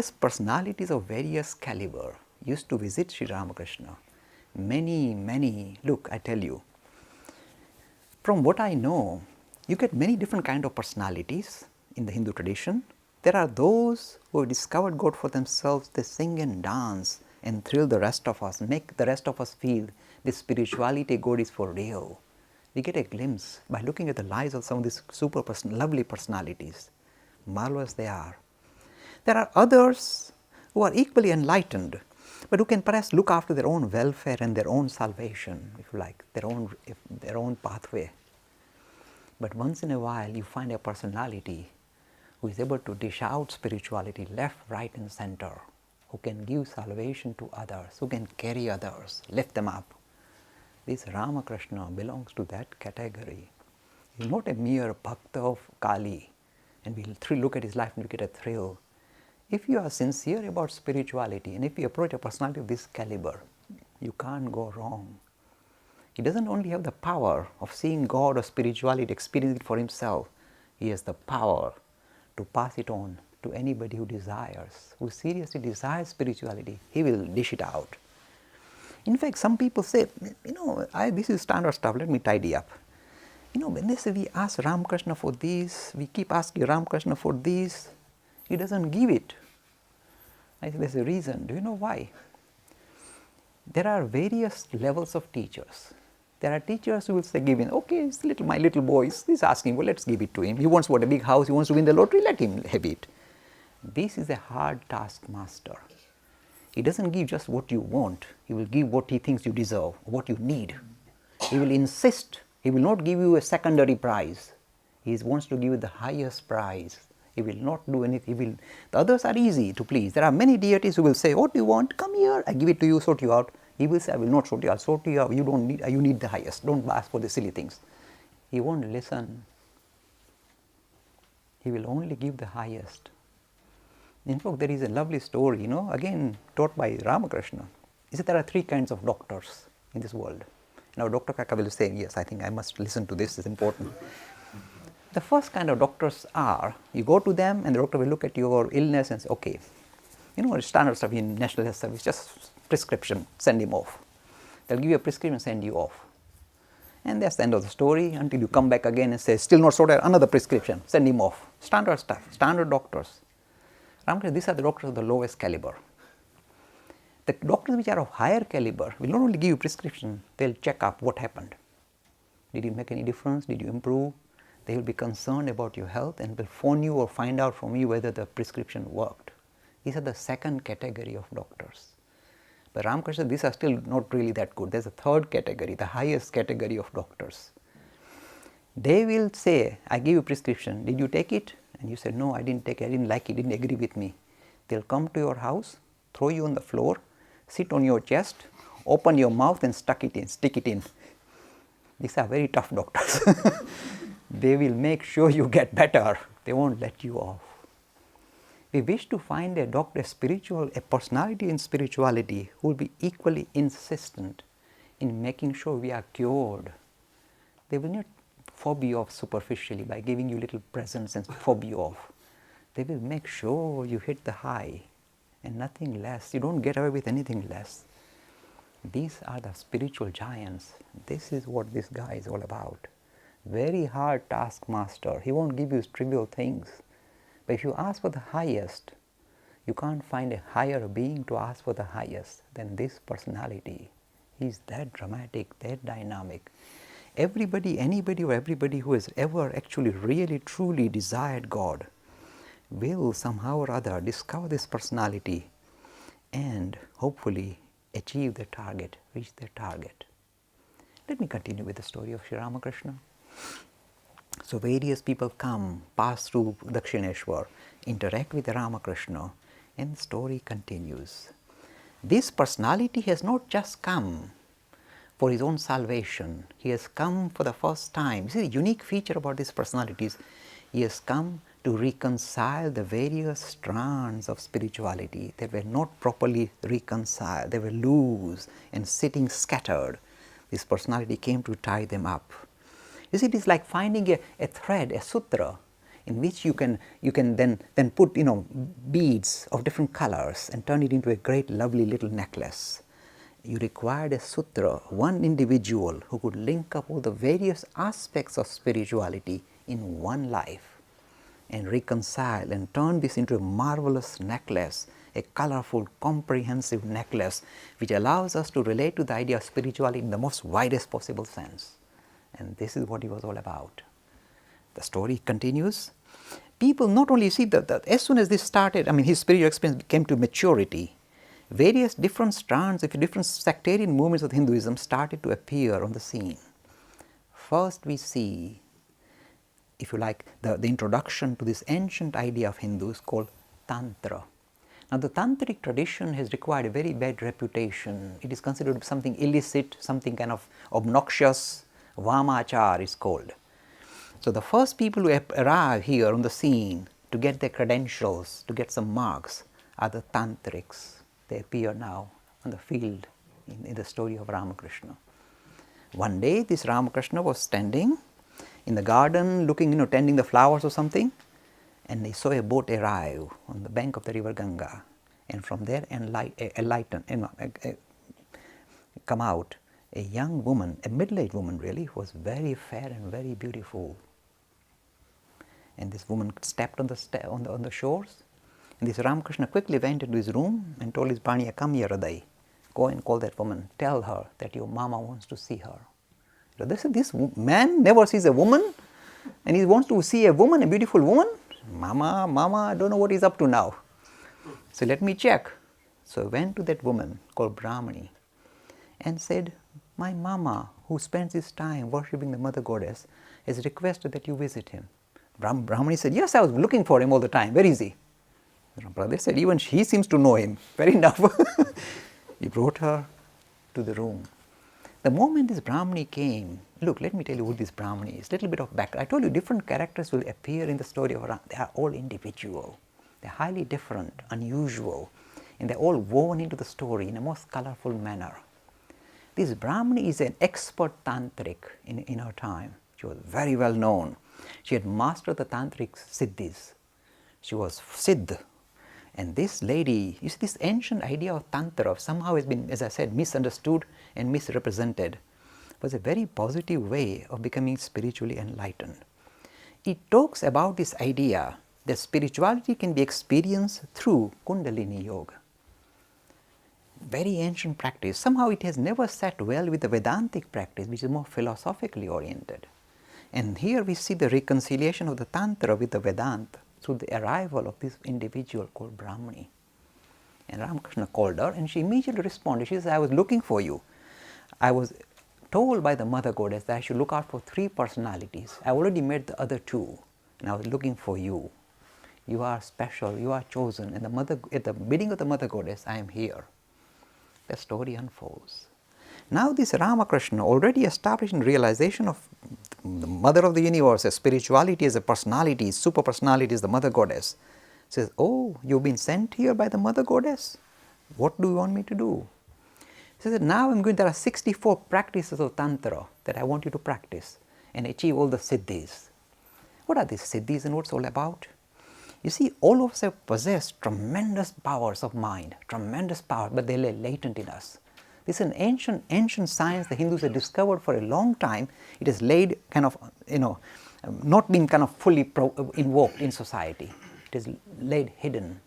various personalities of various caliber used to visit Sri Ramakrishna. Many, look, I tell you, from what I know, you get many different kind of personalities in the Hindu tradition. There are those who have discovered God for themselves, they sing and dance and thrill the rest of us, make the rest of us feel this spirituality, God is for real. We get a glimpse by looking at the lives of some of these lovely personalities. Marvelous they are. There are others who are equally enlightened, but who can perhaps look after their own welfare and their own salvation, if you like, their own pathway. But once in a while you find a personality who is able to dish out spirituality left, right and center, who can give salvation to others, who can carry others, lift them up. This Ramakrishna belongs to that category. He is not a mere bhakta of Kali, and we'll look at his life and we get a thrill. If you are sincere about spirituality and if you approach a personality of this caliber, you can't go wrong. He doesn't only have the power of seeing God or spirituality, experiencing it for himself. He has the power to pass it on to anybody who desires, who seriously desires spirituality. He will dish it out. In fact, some people say, this is standard stuff, let me tidy up. When they say we ask Ramkrishna for this, we keep asking Ramkrishna for this, he doesn't give it. I think there's a reason. Do you know why? There are various levels of teachers. There are teachers who will say, okay, it's my little boy, he's asking, well, let's give it to him. He wants a big house, he wants to win the lottery, let him have it. This is a hard taskmaster. He doesn't give just what you want, he will give what he thinks you deserve, what you need. He will insist, he will not give you a secondary prize. He wants to give you the highest prize. He will not do anything. The others are easy to please. There are many deities who will say, what do you want? Come here, I give it to you, sort you out. He will say, I will not sort you out, sort you out. You need the highest. Don't ask for the silly things. He won't listen. He will only give the highest. In fact, there is a lovely story, again taught by Ramakrishna. He said there are three kinds of doctors in this world. Now Dr. Kaka will say, yes, I think I must listen to this, it's important. The first kind of doctors are, you go to them and the doctor will look at your illness and say, okay, standard stuff in National Health Service, just prescription, send him off. They'll give you a prescription, send you off. And that's the end of the story until you come back again and say, still not sorted, another prescription, send him off. Standard stuff, standard doctors. Ramkrishna, these are the doctors of the lowest caliber. The doctors which are of higher caliber will not only give you prescription, they'll check up what happened. Did you make any difference? Did you improve? They will be concerned about your health and will phone you or find out from you whether the prescription worked. These are the second category of doctors. But Ramkrishna, these are still not really that good. There's a third category, the highest category of doctors. They will say, I give you prescription, did you take it? And you say, no, I didn't take it, I didn't like it, didn't agree with me. They'll come to your house, throw you on the floor, sit on your chest, open your mouth and stick it in. These are very tough doctors. They will make sure you get better. They won't let you off. We wish to find a doctor, a personality in spirituality who will be equally insistent in making sure we are cured. They will not fob you off superficially by giving you little presents and fob you off. They will make sure you hit the high and nothing less. You don't get away with anything less. These are the spiritual giants. This is what this guy is all about. Very hard taskmaster. He won't give you trivial things. But if you ask for the highest, you can't find a higher being to ask for the highest than this personality. He's that dramatic, that dynamic. Anybody or everybody who has ever actually really truly desired God will somehow or other discover this personality and hopefully achieve their target, reach their target. Let me continue with the story of Sri Ramakrishna. So various people come, pass through Dakshineshwar, interact with Ramakrishna, and the story continues. This personality has not just come for his own salvation. He has come for the first time. You see, the unique feature about this personality is he has come to reconcile the various strands of spirituality that were not properly reconciled. They were loose and sitting scattered. This personality came to tie them up. You see, it is like finding a thread, a sutra in which you can then put beads of different colors and turn it into a great lovely little necklace. You required a sutra, one individual who could link up all the various aspects of spirituality in one life and reconcile and turn this into a marvelous necklace, a colorful, comprehensive necklace which allows us to relate to the idea of spirituality in the most widest possible sense. And this is what it was all about. The story continues. People not only see that as soon as this started, his spiritual experience came to maturity, various different strands of different sectarian movements of Hinduism started to appear on the scene. First we see, if you like, the introduction to this ancient idea of Hindus called Tantra. Now the Tantric tradition has required a very bad reputation. It is considered something illicit, something kind of obnoxious. Vamachar is called. So the first people who arrive here on the scene to get their credentials, to get some marks, are the Tantrics. They appear now on the field in the story of Ramkrishna. One day this Ramkrishna was standing in the garden looking, tending the flowers or something, and he saw a boat arrive on the bank of the river Ganga, and from there come out a young woman, a middle-aged woman really, who was very fair and very beautiful. And this woman stepped on the shores. And this Ramkrishna quickly went into his room and told his Bhaniya, "Come here, Radai. Go and call that woman. Tell her that your mama wants to see her." So this man never sees a woman, and he wants to see a woman, a beautiful woman. Mama, I don't know what he's up to now. So let me check. So I went to that woman called Brahmani and said, "My mama, who spends his time worshipping the mother goddess, has requested that you visit him." Brahmani said, "Yes, I was looking for him all the time. Where is he?" The brother said, "Even he seems to know him." Fair enough. He brought her to the room. The moment this Brahmani came, look, let me tell you who this Brahmani is. Little bit of background. I told you different characters will appear in the story of Ram. They are all individual. They are highly different, unusual, and they are all woven into the story in a most colorful manner. This Brahmani is an expert tantric in her time. She was very well known. She had mastered the tantric siddhis. She was siddh. And this lady, you see, this ancient idea of tantra somehow has been, as I said, misunderstood and misrepresented. It was a very positive way of becoming spiritually enlightened. It talks about this idea that spirituality can be experienced through Kundalini Yoga. Very ancient practice. Somehow it has never sat well with the Vedantic practice, which is more philosophically oriented. And here we see the reconciliation of the Tantra with the Vedanta through the arrival of this individual called Brahmani. And Ramkrishna called her and she immediately responded. She said, "I was looking for you. I was told by the Mother Goddess that I should look out for 3 personalities. I already met the other 2 and I was looking for you. You are special, you are chosen, and at the bidding of the Mother Goddess, I am here." The story unfolds. Now this Ramakrishna, already established in realization of the Mother of the Universe, as spirituality as a personality, super personality is the Mother Goddess, says, "Oh, you've been sent here by the Mother Goddess? What do you want me to do?" He says, "Now there are 64 practices of Tantra that I want you to practice and achieve all the siddhis." What are these siddhis and what's it all about? You see, all of us have possessed tremendous powers of mind, tremendous power, but they lay latent in us. This is an ancient science the Hindus have discovered for a long time. It has laid not been fully invoked in society. It is laid hidden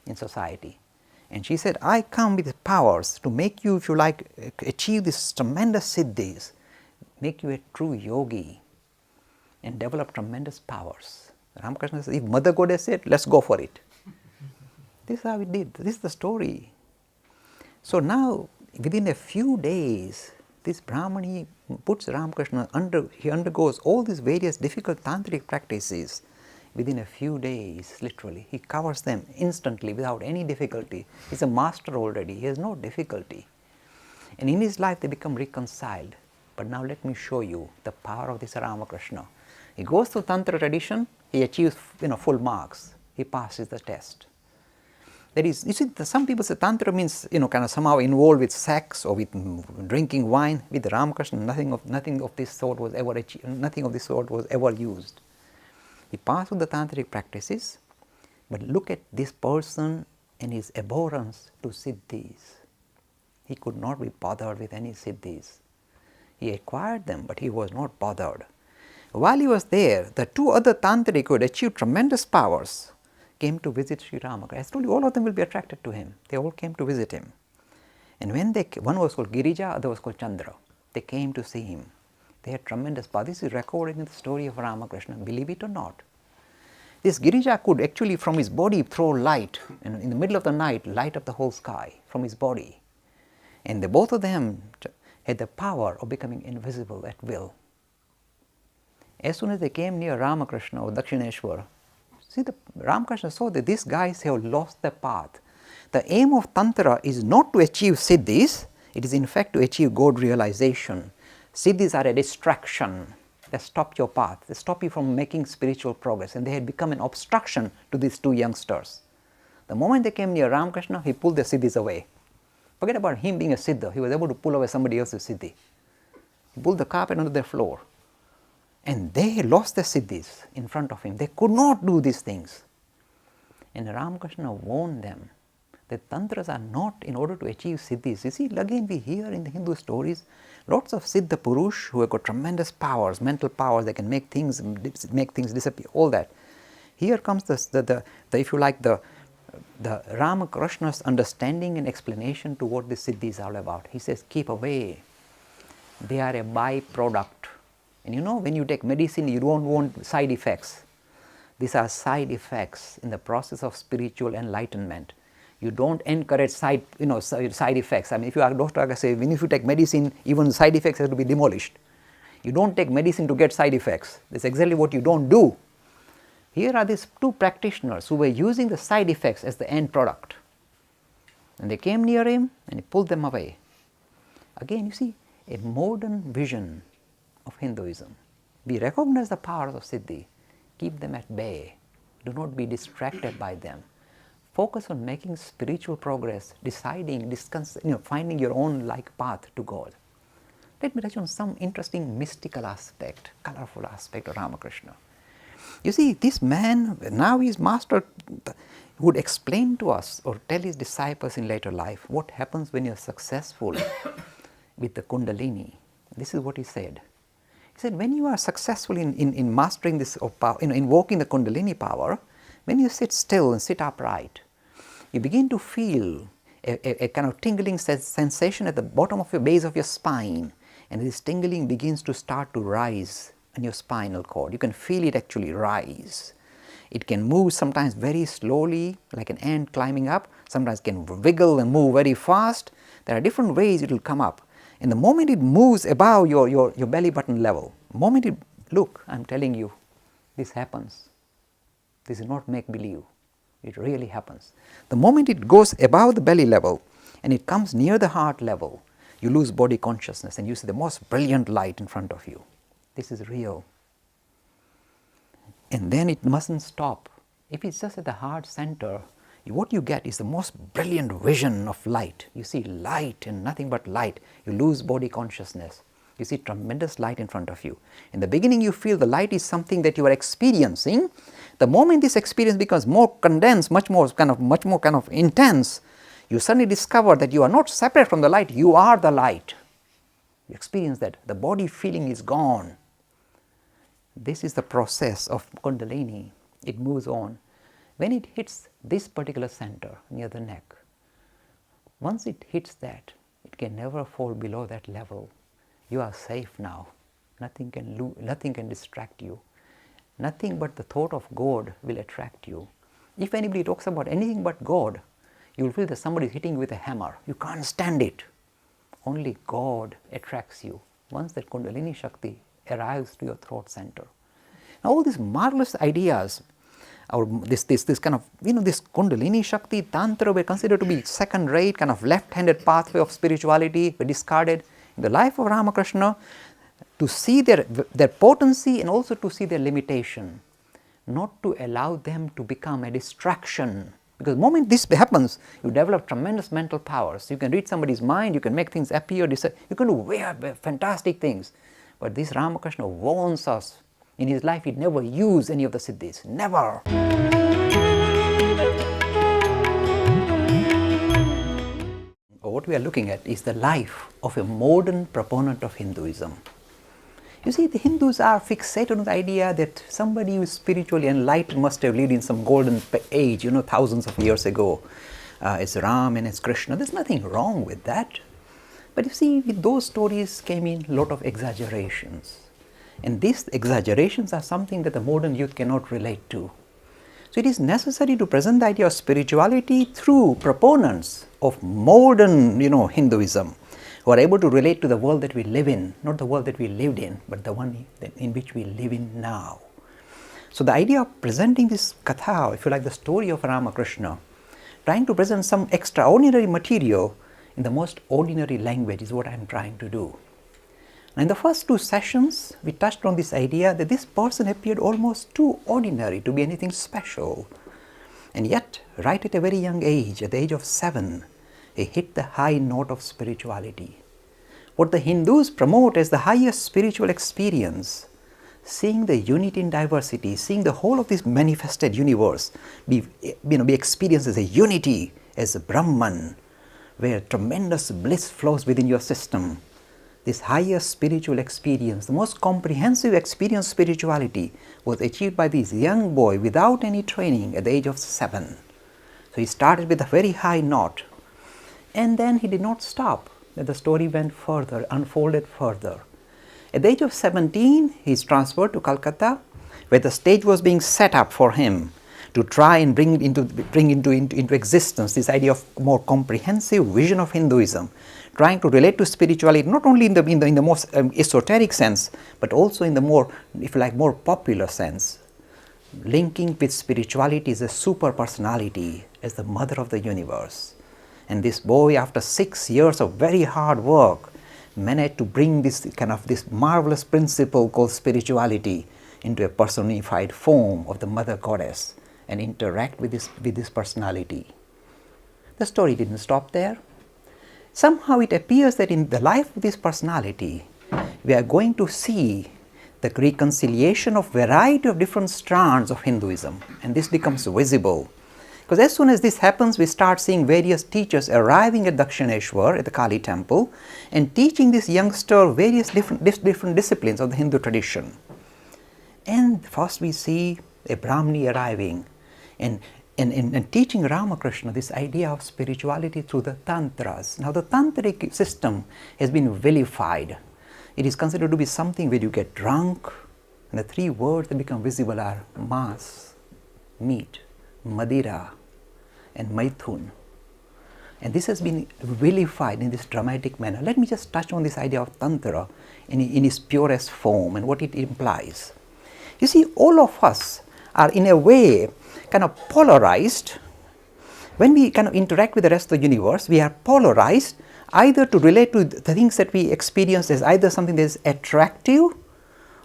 in society. And she said, "I come with powers to make you, if you like, achieve these tremendous siddhis, make you a true yogi and develop tremendous powers." Ramakrishna says, "If Mother Goddess said, let's go for it." This is how we did. This is the story. So now, within a few days, this Brahmani puts Ramakrishna he undergoes all these various difficult tantric practices. Within a few days, literally, he covers them instantly without any difficulty. He's a master already, he has no difficulty. And in his life, they become reconciled. But now let me show you the power of this Ramakrishna. He goes through Tantra tradition, he achieves full marks, he passes the test. That is, you see, some people say Tantra means, somehow involved with sex or with drinking wine. With Ramakrishna, nothing of this sort was ever achieved, nothing of this sort was ever used. He passed through the tantric practices, but look at this person and his abhorrence to siddhis. He could not be bothered with any siddhis. He acquired them, but he was not bothered. While he was there, the two other tantrics who had achieved tremendous powers came to visit Sri Ramakrishna. I told you, all of them will be attracted to him. They all came to visit him. And when one was called Girija, other was called Chandra. They came to see him. They had tremendous power. This is recorded in the story of Ramakrishna, believe it or not. This Girija could actually from his body throw light, and in the middle of the night light up the whole sky from his body. And both of them had the power of becoming invisible at will. As soon as they came near Ramakrishna or Dakshineshwar, see, Ramakrishna saw that these guys have lost their path. The aim of Tantra is not to achieve siddhis, it is in fact to achieve God realization. Siddhis are a distraction. They stop your path, they stop you from making spiritual progress, and they had become an obstruction to these two youngsters. The moment they came near Ramakrishna, he pulled the siddhis away. Forget about him being a siddha, he was able to pull away somebody else's siddhi. He pulled the carpet onto their floor. And they lost their siddhis in front of him. They could not do these things. And Ramakrishna warned them that tantras are not in order to achieve siddhis. You see, again we hear in the Hindu stories lots of siddha purush who have got tremendous powers, mental powers, they can make things disappear, all that. Here comes the if you like, the Ramakrishna's understanding and explanation to what the siddhis are all about. He says, keep away. They are a byproduct. And you know, when you take medicine, you don't want side effects. These are side effects in the process of spiritual enlightenment. You don't encourage side effects. I mean, if you are doctor, I say, if you take medicine, even side effects have to be demolished. You don't take medicine to get side effects. That's exactly what you don't do. Here are these two practitioners who were using the side effects as the end product. And they came near him and he pulled them away. Again, you see, a modern vision of Hinduism. We recognize the powers of siddhi, keep them at bay, do not be distracted by them. Focus on making spiritual progress, deciding, finding your own like path to God. Let me touch on some interesting mystical aspect, colorful aspect of Ramakrishna. You see, this man, now he is master, would explain to us or tell his disciples in later life what happens when you are successful with the Kundalini. This is what he said. He said, when you are successful in mastering this, or invoking the Kundalini power, when you sit still and sit upright, you begin to feel a kind of tingling sensation at the bottom of your base of your spine, and this tingling begins to start to rise in your spinal cord. You can feel it actually rise. It can move sometimes very slowly, like an ant climbing up, sometimes can wiggle and move very fast. There are different ways it will come up. And the moment it moves above your belly button level, look, I am telling you, this happens. This is not make-believe. It really happens. The moment it goes above the belly level and it comes near the heart level, you lose body consciousness and you see the most brilliant light in front of you. This is real. And then it mustn't stop. If it's just at the heart center, what you get is the most brilliant vision of light. You see light and nothing but light. You lose body consciousness. You see tremendous light in front of you. In the beginning you feel the light is something that you are experiencing. The moment this experience becomes more condensed, much more kind of intense, you suddenly discover that you are not separate from the light, you are the light. You experience that. The body feeling is gone. This is the process of Kundalini. It moves on. When it hits this particular center near the neck, once it hits that, it can never fall below that level. You are safe now. Nothing can distract you. Nothing but the thought of God will attract you. If anybody talks about anything but God, you will feel that somebody is hitting you with a hammer. You can't stand it. Only God attracts you. Once that Kundalini Shakti arrives to your throat center. Now all these marvelous ideas, or this kind of, this Kundalini Shakti, Tantra were considered to be second-rate, kind of left-handed pathway of spirituality, were discarded. In the life of Ramakrishna, to see their potency and also to see their limitation, not to allow them to become a distraction. Because the moment this happens, you develop tremendous mental powers. You can read somebody's mind, you can make things appear, you can do fantastic things. But this Ramakrishna warns us In his life, he never used any of the siddhis, never. What we are looking at is the life of a modern proponent of Hinduism. You see, the Hindus are fixated on the idea that somebody who is spiritually enlightened must have lived in some golden age, thousands of years ago. It's Ram and it's Krishna. There's nothing wrong with that. But you see, with those stories came in a lot of exaggerations. And these exaggerations are something that the modern youth cannot relate to. So it is necessary to present the idea of spirituality through proponents of modern, Hinduism, who are able to relate to the world that we live in, not the world that we lived in, but the one in which we live in now. So the idea of presenting this katha, if you like, the story of Ramakrishna, trying to present some extraordinary material in the most ordinary language is what I am trying to do. And in the first two sessions, we touched on this idea that this person appeared almost too ordinary to be anything special. And yet, right at a very young age, at the age of 7, he hit the high note of spirituality. What the Hindus promote as the highest spiritual experience, seeing the unity in diversity, seeing the whole of this manifested universe be experienced as a unity, as a Brahman, where tremendous bliss flows within your system. This highest spiritual experience, the most comprehensive experience of spirituality, was achieved by this young boy without any training at the age of 7. So he started with a very high note, and then he did not stop. The story went further, unfolded further. At the age of 17, he is transferred to Calcutta, where the stage was being set up for him to try and bring into existence this idea of more comprehensive vision of Hinduism, trying to relate to spirituality not only in the most esoteric sense, but also in the more, if you like, more popular sense, linking with spirituality as a super personality, as the mother of the universe. And this boy, after 6 years of very hard work, managed to bring this marvelous principle called spirituality into a personified form of the mother goddess and interact with this personality. The story didn't stop there. Somehow it appears that in the life of this personality, we are going to see the reconciliation of variety of different strands of Hinduism, and this becomes visible. Because as soon as this happens, we start seeing various teachers arriving at Dakshineshwar, at the Kali temple, and teaching this youngster various different disciplines of the Hindu tradition. And first we see a Brahmani arriving and teaching Ramakrishna this idea of spirituality through the tantras. Now the tantric system has been vilified. It is considered to be something where you get drunk, and the 3 words that become visible are mas, meat, madira, and maithun. And this has been vilified in this dramatic manner. Let me just touch on this idea of tantra in its purest form and what it implies. You see, all of us are in a way kind of polarized. When we kind of interact with the rest of the universe, we are polarized either to relate to the things that we experience as either something that is attractive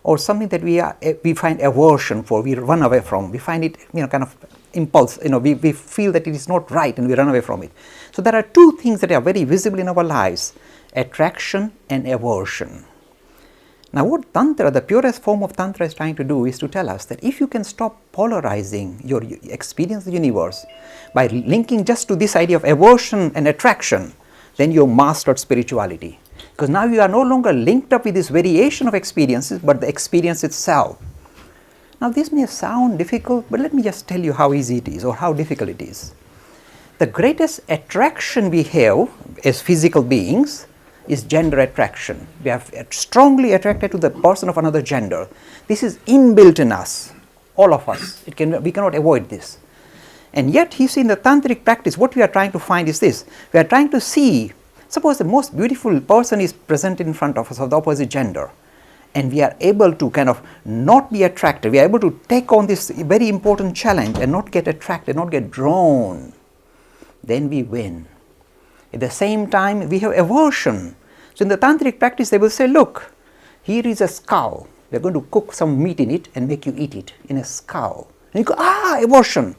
or something that we find aversion for, we run away from. We find it, kind of impulse, we feel that it is not right and we run away from it. So there are 2 things that are very visible in our lives: attraction and aversion. Now what Tantra, the purest form of Tantra, is trying to do is to tell us that if you can stop polarizing your experience of the universe by linking just to this idea of aversion and attraction, then you have mastered spirituality. Because now you are no longer linked up with this variation of experiences, but the experience itself. Now this may sound difficult, but let me just tell you how easy it is or how difficult it is. The greatest attraction we have as physical beings is gender attraction. We are strongly attracted to the person of another gender. This is inbuilt in us, all of us. We cannot avoid this. And yet, you see, in the tantric practice, what we are trying to find is this. We are trying to see, suppose the most beautiful person is presented in front of us of the opposite gender, and we are able to kind of not be attracted. We are able to take on this very important challenge and not get attracted, not get drawn. Then we win. At the same time, we have aversion. So in the tantric practice, they will say, look, here is a skull. We are going to cook some meat in it and make you eat it in a skull. And you go, aversion.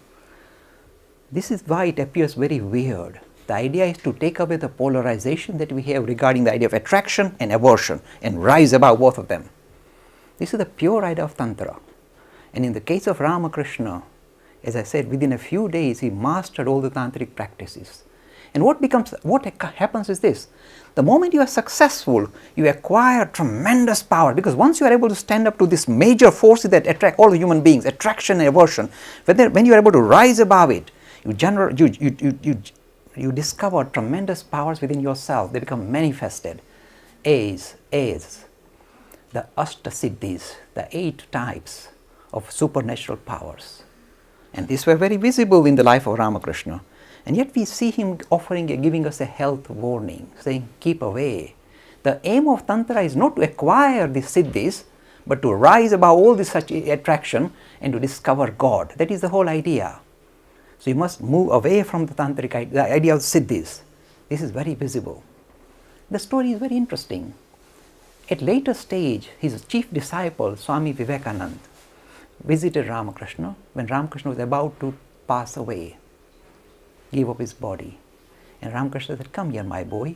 This is why it appears very weird. The idea is to take away the polarization that we have regarding the idea of attraction and aversion and rise above both of them. This is the pure idea of Tantra. And in the case of Ramakrishna, as I said, within a few days he mastered all the tantric practices. And what happens is this: the moment you are successful, you acquire tremendous power, because once you are able to stand up to this major forces that attract all the human beings, attraction and aversion, when you are able to rise above it, you discover tremendous powers within yourself. They become manifested as the Ashtasiddhis, the 8 types of supernatural powers. And these were very visible in the life of Ramakrishna. And yet we see him giving us a health warning, saying, keep away. The aim of Tantra is not to acquire these siddhis, but to rise above all this such attraction and to discover God. That is the whole idea. So you must move away from the tantric idea, the idea of siddhis. This is very visible. The story is very interesting. At later stage, his chief disciple, Swami Vivekananda, visited Ramakrishna when Ramakrishna was about to pass away, give up his body. And Ramakrishna said, come here, my boy.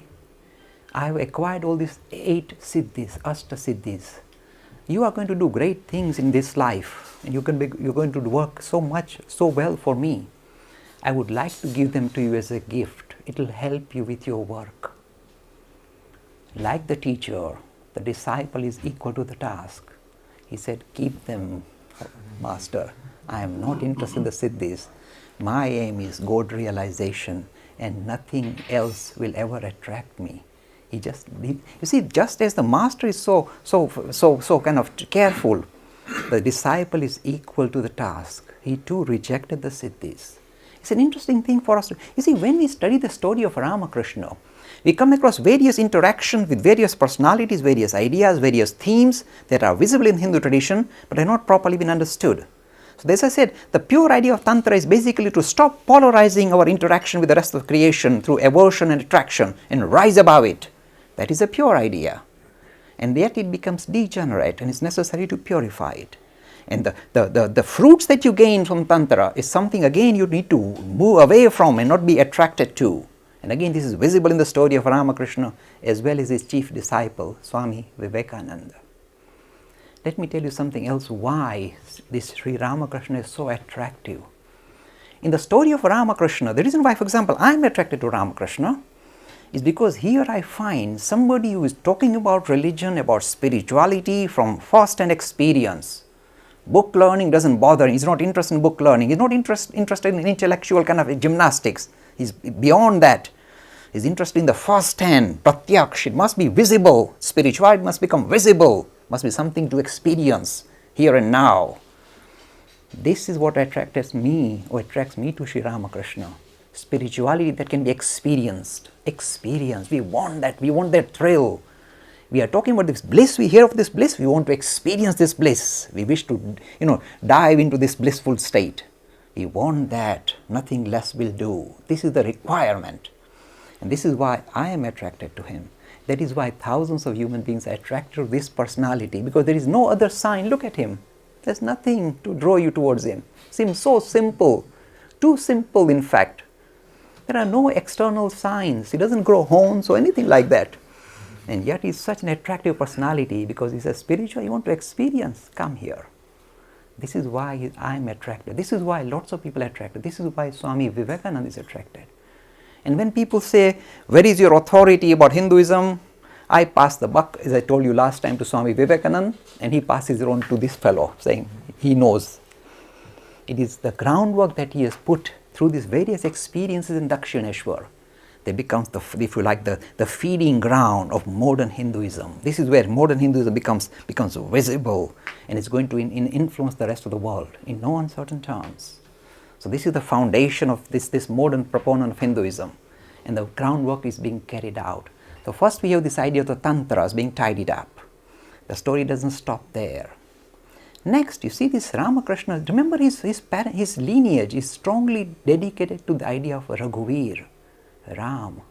I have acquired all these 8 siddhis, Ashtasiddhis. You are going to do great things in this life, and you're going to work so well for me. I would like to give them to you as a gift. It will help you with your work. Like the teacher, the disciple is equal to the task. He said, keep them, Master. I am not interested in the siddhis. My aim is God realization, and nothing else will ever attract me. You see, just as the master is so kind of careful, the disciple is equal to the task. He too rejected the siddhis. It's an interesting thing for us to, you see, when we study the story of Ramakrishna, we come across various interactions with various personalities, various ideas, various themes that are visible in Hindu tradition, but have not properly been understood. So as I said, the pure idea of Tantra is basically to stop polarizing our interaction with the rest of creation through aversion and attraction and rise above it. That is a pure idea. And yet it becomes degenerate, and it's necessary to purify it. And the fruits that you gain from Tantra is something, again, you need to move away from and not be attracted to. And again, this is visible in the story of Ramakrishna as well as his chief disciple, Swami Vivekananda. Let me tell you something else, why this Sri Ramakrishna is so attractive. In the story of Ramakrishna, the reason why, for example, I am attracted to Ramakrishna is because here I find somebody who is talking about religion, about spirituality from first-hand experience. Book learning doesn't bother him. He's not interested in book learning. He's not interested in intellectual kind of gymnastics. He's beyond that. He's interested in the first-hand, pratyaksh. It must be visible. Spirituality must become visible. Must be something to experience here and now. This is what attracts me to Sri Ramakrishna. Spirituality that can be experienced. We want that. We want that thrill. We are talking about this bliss. We hear of this bliss. We want to experience this bliss. We wish to, dive into this blissful state. We want that. Nothing less will do. This is the requirement. And this is why I am attracted to him. That is why thousands of human beings are attracted to this personality, because there is no other sign. Look at him. There's nothing to draw you towards him. Seems so simple. Too simple, in fact. There are no external signs. He doesn't grow horns or anything like that. And yet he's such an attractive personality because he's a spiritual. You want to experience? Come here. This is why I'm attracted. This is why lots of people are attracted. This is why Swami Vivekananda is attracted. And when people say, where is your authority about Hinduism? I pass the buck, as I told you last time, to Swami Vivekananda, and he passes it on to this fellow, saying he knows. It is the groundwork that he has put through these various experiences in Dakshineshwar. They become, if you like, the feeding ground of modern Hinduism. This is where modern Hinduism becomes visible, and it's going to influence the rest of the world in no uncertain terms. So this is the foundation of this modern proponent of Hinduism, and the groundwork is being carried out. So first we have this idea of the tantras being tidied up. The story doesn't stop there. Next, you see this Ramakrishna, remember his lineage is strongly dedicated to the idea of Raghuvir, Ram.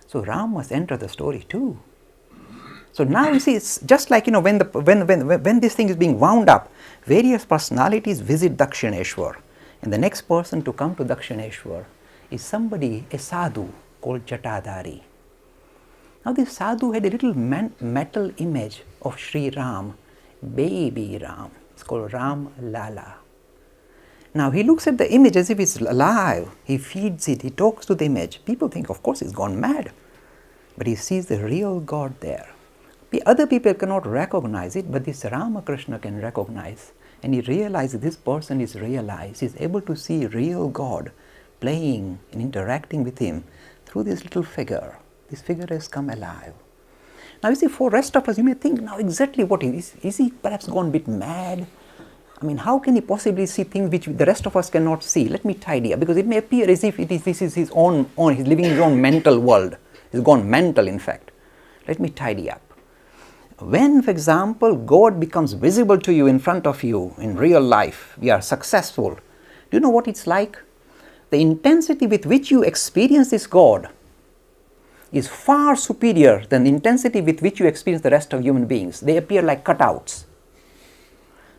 So Ram must enter the story too. So now you see, it's just like, when this thing is being wound up, various personalities visit Dakshineshwar. And the next person to come to Dakshineshwar is somebody, a sadhu called Jatadhari. Now this sadhu had a little metal image of Sri Ram baby Ram. It's called Ram Lala. Now he looks at the image as if it's alive. He feeds it, he talks to the image. People think, of course, he's gone mad. But he sees the real God there. The other people cannot recognize it, but this Ramakrishna can recognize. And he realizes this person is realized. He's able to see real God playing and interacting with him through this little figure. This figure has come alive. Now you see, for rest of us, you may think, now exactly what is he perhaps gone a bit mad? I mean, how can he possibly see things which the rest of us cannot see? Let me tidy up, because it may appear as if this is his own, he's living in his own mental world. He's gone mental, in fact. Let me tidy up. When, for example, God becomes visible to you in front of you in real life, we are successful. Do you know what it's like? The intensity with which you experience this God is far superior than the intensity with which you experience the rest of human beings. They appear like cutouts.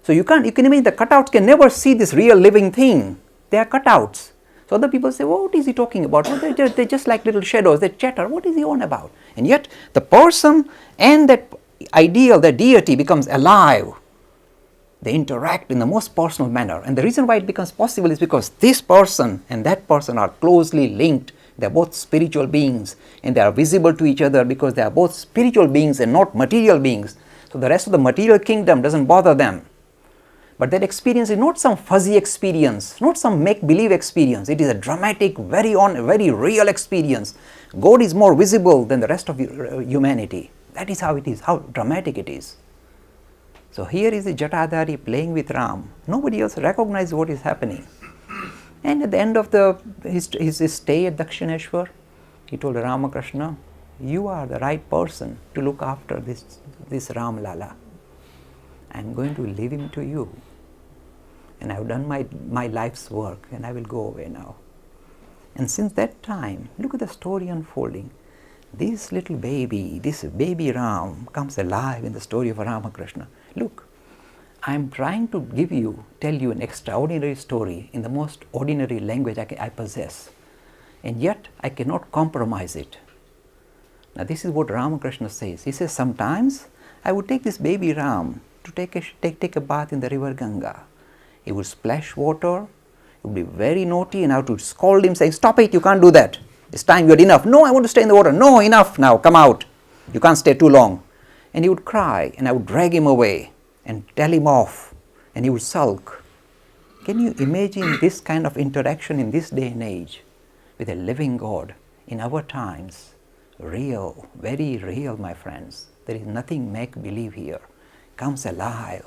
So you can imagine the cutouts can never see this real living thing. They are cutouts. So other people say, well, what is he talking about? Well, they're just like little shadows. They chatter. What is he on about? And yet the person and that ideal, that deity becomes alive. They interact in the most personal manner. And the reason why it becomes possible is because this person and that person are closely linked. They are both spiritual beings and they are visible to each other because they are both spiritual beings and not material beings. So the rest of the material kingdom doesn't bother them. But that experience is not some fuzzy experience, not some make-believe experience. It is a dramatic, very real experience. God is more visible than the rest of humanity. That is how it is, how dramatic it is. So here is the Jatadhari playing with Ram. Nobody else recognizes what is happening. And at the end of his stay at Dakshineshwar, he told Ramakrishna, you are the right person to look after this Ram Lala. I am going to leave him to you. And I have done my life's work and I will go away now. And since that time, look at the story unfolding. This little baby, this baby Ram comes alive in the story of Ramakrishna. Look, I am trying to tell you an extraordinary story in the most ordinary language I possess. And yet I cannot compromise it. Now this is what Ramakrishna says. He says, sometimes I would take this baby Ram to take a bath in the river Ganga. He would splash water, he would be very naughty, and I would scold him saying, stop it, you can't do that. It's time, you had enough. No, I want to stay in the water. No, enough now, come out. You can't stay too long. And he would cry, and I would drag him away and tell him off, and he would sulk. Can you imagine this kind of interaction in this day and age with a living God in our times? Real, very real, my friends. There is nothing make-believe here. Comes alive.